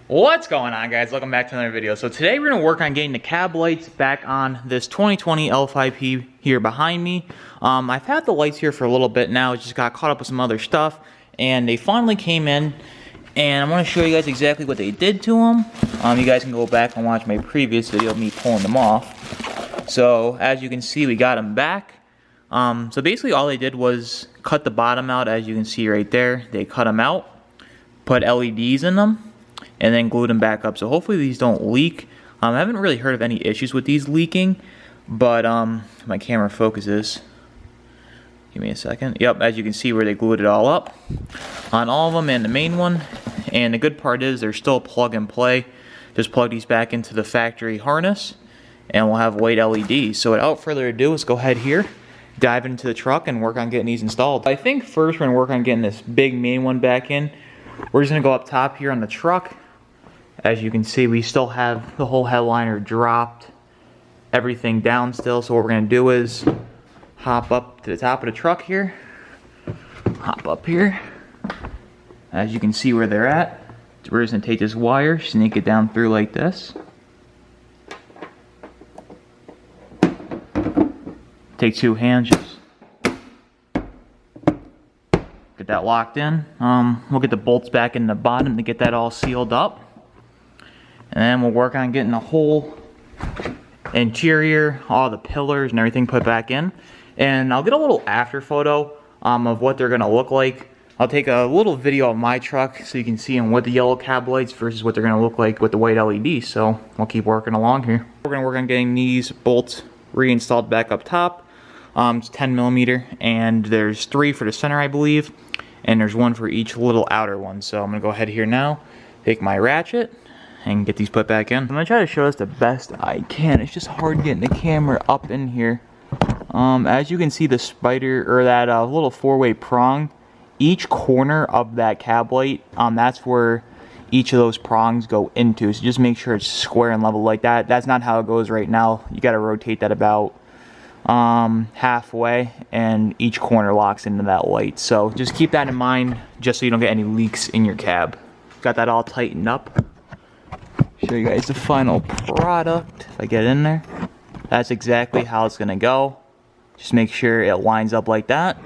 What's going on, guys? Welcome back to another video. So today we're going to work on getting the cab lights back on this 2020 L5P here behind me. I've had the lights here for a little bit now. Just got caught up with some other stuff and they finally came in, and I'm going to show you guys exactly what they did to them. You guys can go back and watch my previous video of me pulling them off. So as you can see, we got them back. So basically all they did was cut the bottom out. As you can see right there, they cut them out, put LEDs in them, and then glued them back up. So hopefully these don't leak. I haven't really heard of any issues with these leaking, but my camera focuses. Give me a second. Yep, as you can see where they glued it all up on all of them and the main one. And the good part is they're still plug and play. Just plug these back into the factory harness and we'll have white LEDs. So without further ado, let's go ahead here, dive into the truck and work on getting these installed. I think first we're gonna work on getting this big main one back in. We're just gonna go up top here on the truck. As you can see, we still have the whole headliner dropped, everything down still. So what we're gonna do is hop up to the top of the truck here, hop up here. As you can see where they're at, we're just gonna take this wire, sneak it down through like this. Take two hands, just get that locked in. We'll get the bolts back in the bottom to get that all sealed up. And then we'll work on getting the whole interior, all the pillars and everything put back in. And I'll get a little after photo of what they're gonna look like. I'll take a little video of my truck so you can see them with the yellow cab lights versus what they're gonna look like with the white LEDs. So we'll keep working along here. We're gonna work on getting these bolts reinstalled back up top. It's 10mm, and there's 3 for the center, I believe, and there's 1 for each little outer one. So I'm gonna go ahead here now, take my ratchet, and get these put back in. I'm gonna try to show this the best I can. It's just hard getting the camera up in here. As you can see, the spider, or that little 4-way prong, each corner of that cab light, that's where each of those prongs go into. So just make sure it's square and level like that. That's not how it goes right now. You gotta rotate that about halfway, and each corner locks into that light. So just keep that in mind, just so you don't get any leaks in your cab. Got that all tightened up. Show you guys the final product. If I get in there, that's exactly how it's gonna go. Just make sure it lines up like that.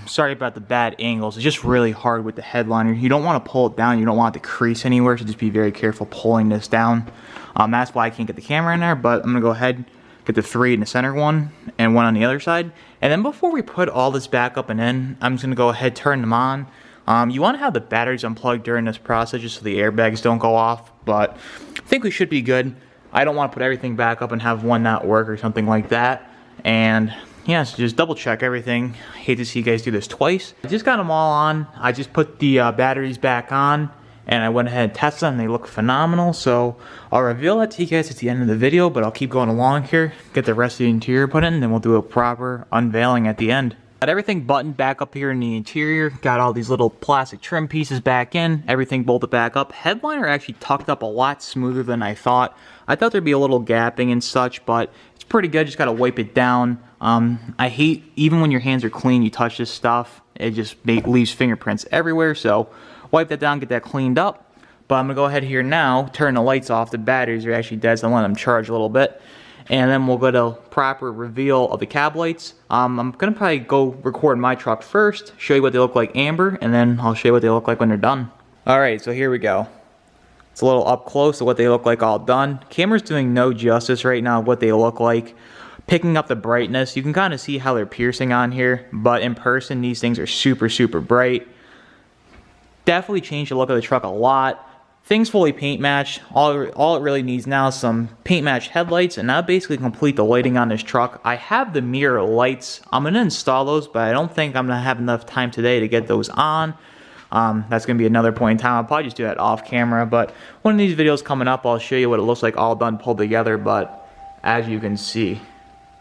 Sorry about the bad angles. It's just really hard with the headliner. You don't want to pull it down. You don't want it to crease anywhere, so just be very careful pulling this down. That's why I can't get the camera in there, but I'm gonna go ahead, get the 3 in the center one and 1 on the other side. And then before we put all this back up and in, I'm just gonna go ahead, turn them on. You want to have the batteries unplugged during this process just so the airbags don't go off, but I think we should be good. I don't want to put everything back up and have one not work or something like that. And yeah, so just double check everything. I hate to see you guys do this twice. I just got them all on. I just put the batteries back on and I went ahead and tested them. They look phenomenal. So I'll reveal that to you guys at the end of the video, but I'll keep going along here, get the rest of the interior put in, and then we'll do a proper unveiling at the end. Got everything buttoned back up here in the interior. Got all these little plastic trim pieces back in. Everything bolted back up. Headliner actually tucked up a lot smoother than I thought. I thought there'd be a little gapping and such, but it's pretty good. Just gotta wipe it down. I hate, even when your hands are clean, you touch this stuff, it just leaves fingerprints everywhere. So wipe that down, get that cleaned up. But I'm gonna go ahead here now, turn the lights off. The batteries are actually dead, so I'm letting them charge a little bit. And then we'll go to proper reveal of the cab lights. I'm gonna probably go record my truck first, show you what they look like amber, and then I'll show you what they look like when they're done. Alright, so here we go. It's a little up close to what they look like all done. Camera's doing no justice right now of what they look like. Picking up the brightness, you can kind of see how they're piercing on here, but in person these things are super, super bright. Definitely changed the look of the truck a lot. Things fully paint matched. All it really needs now is some paint matched headlights, and that'll basically complete the lighting on this truck. I have the mirror lights. I'm gonna install those, but I don't think I'm gonna have enough time today to get those on. That's gonna be another point in time. I'll probably just do that off camera, but one of these videos coming up, I'll show you what it looks like all done, pulled together. But as you can see,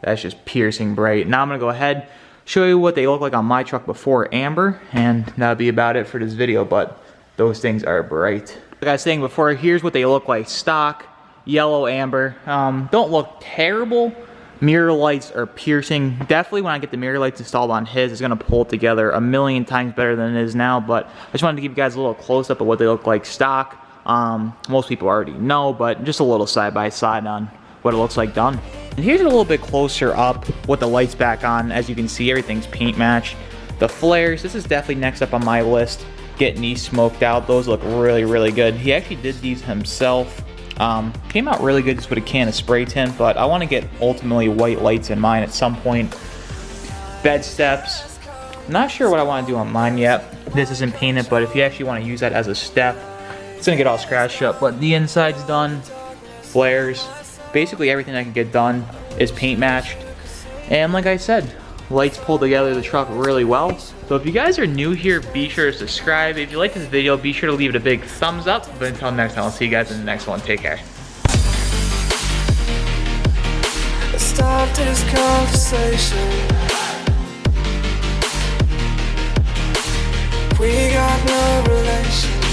that's just piercing bright. Now I'm gonna go ahead, show you what they look like on my truck before amber, and that'll be about it for this video. But those things are bright. Like I was saying before, here's what they look like stock, yellow, amber. Don't look terrible. Mirror lights are piercing. Definitely when I get the mirror lights installed on his, it's gonna pull it together a million times better than it is now. But I just wanted to give you guys a little close up of what they look like stock. Most people already know, but just a little side by side on what it looks like done. And here's a little bit closer up with the lights back on. As you can see, everything's paint matched. The flares, this is definitely next up on my list. Getting these smoked out. Those look really, really good. He actually did these himself. Came out really good just with a can of spray tint, but I want to get ultimately white lights in mine at some point. Bed steps. Not sure what I want to do on mine yet. This isn't painted, but if you actually want to use that as a step, it's gonna get all scratched up. But the inside's done. Flares. Basically everything I can get done is paint matched. And like I said, lights pull together the truck really well. So if you guys are new here, be sure to subscribe. If you like this video, be sure to leave it a big thumbs up. But until next time, I'll see you guys in the next one. Take care. Stop this conversation. We got no relation.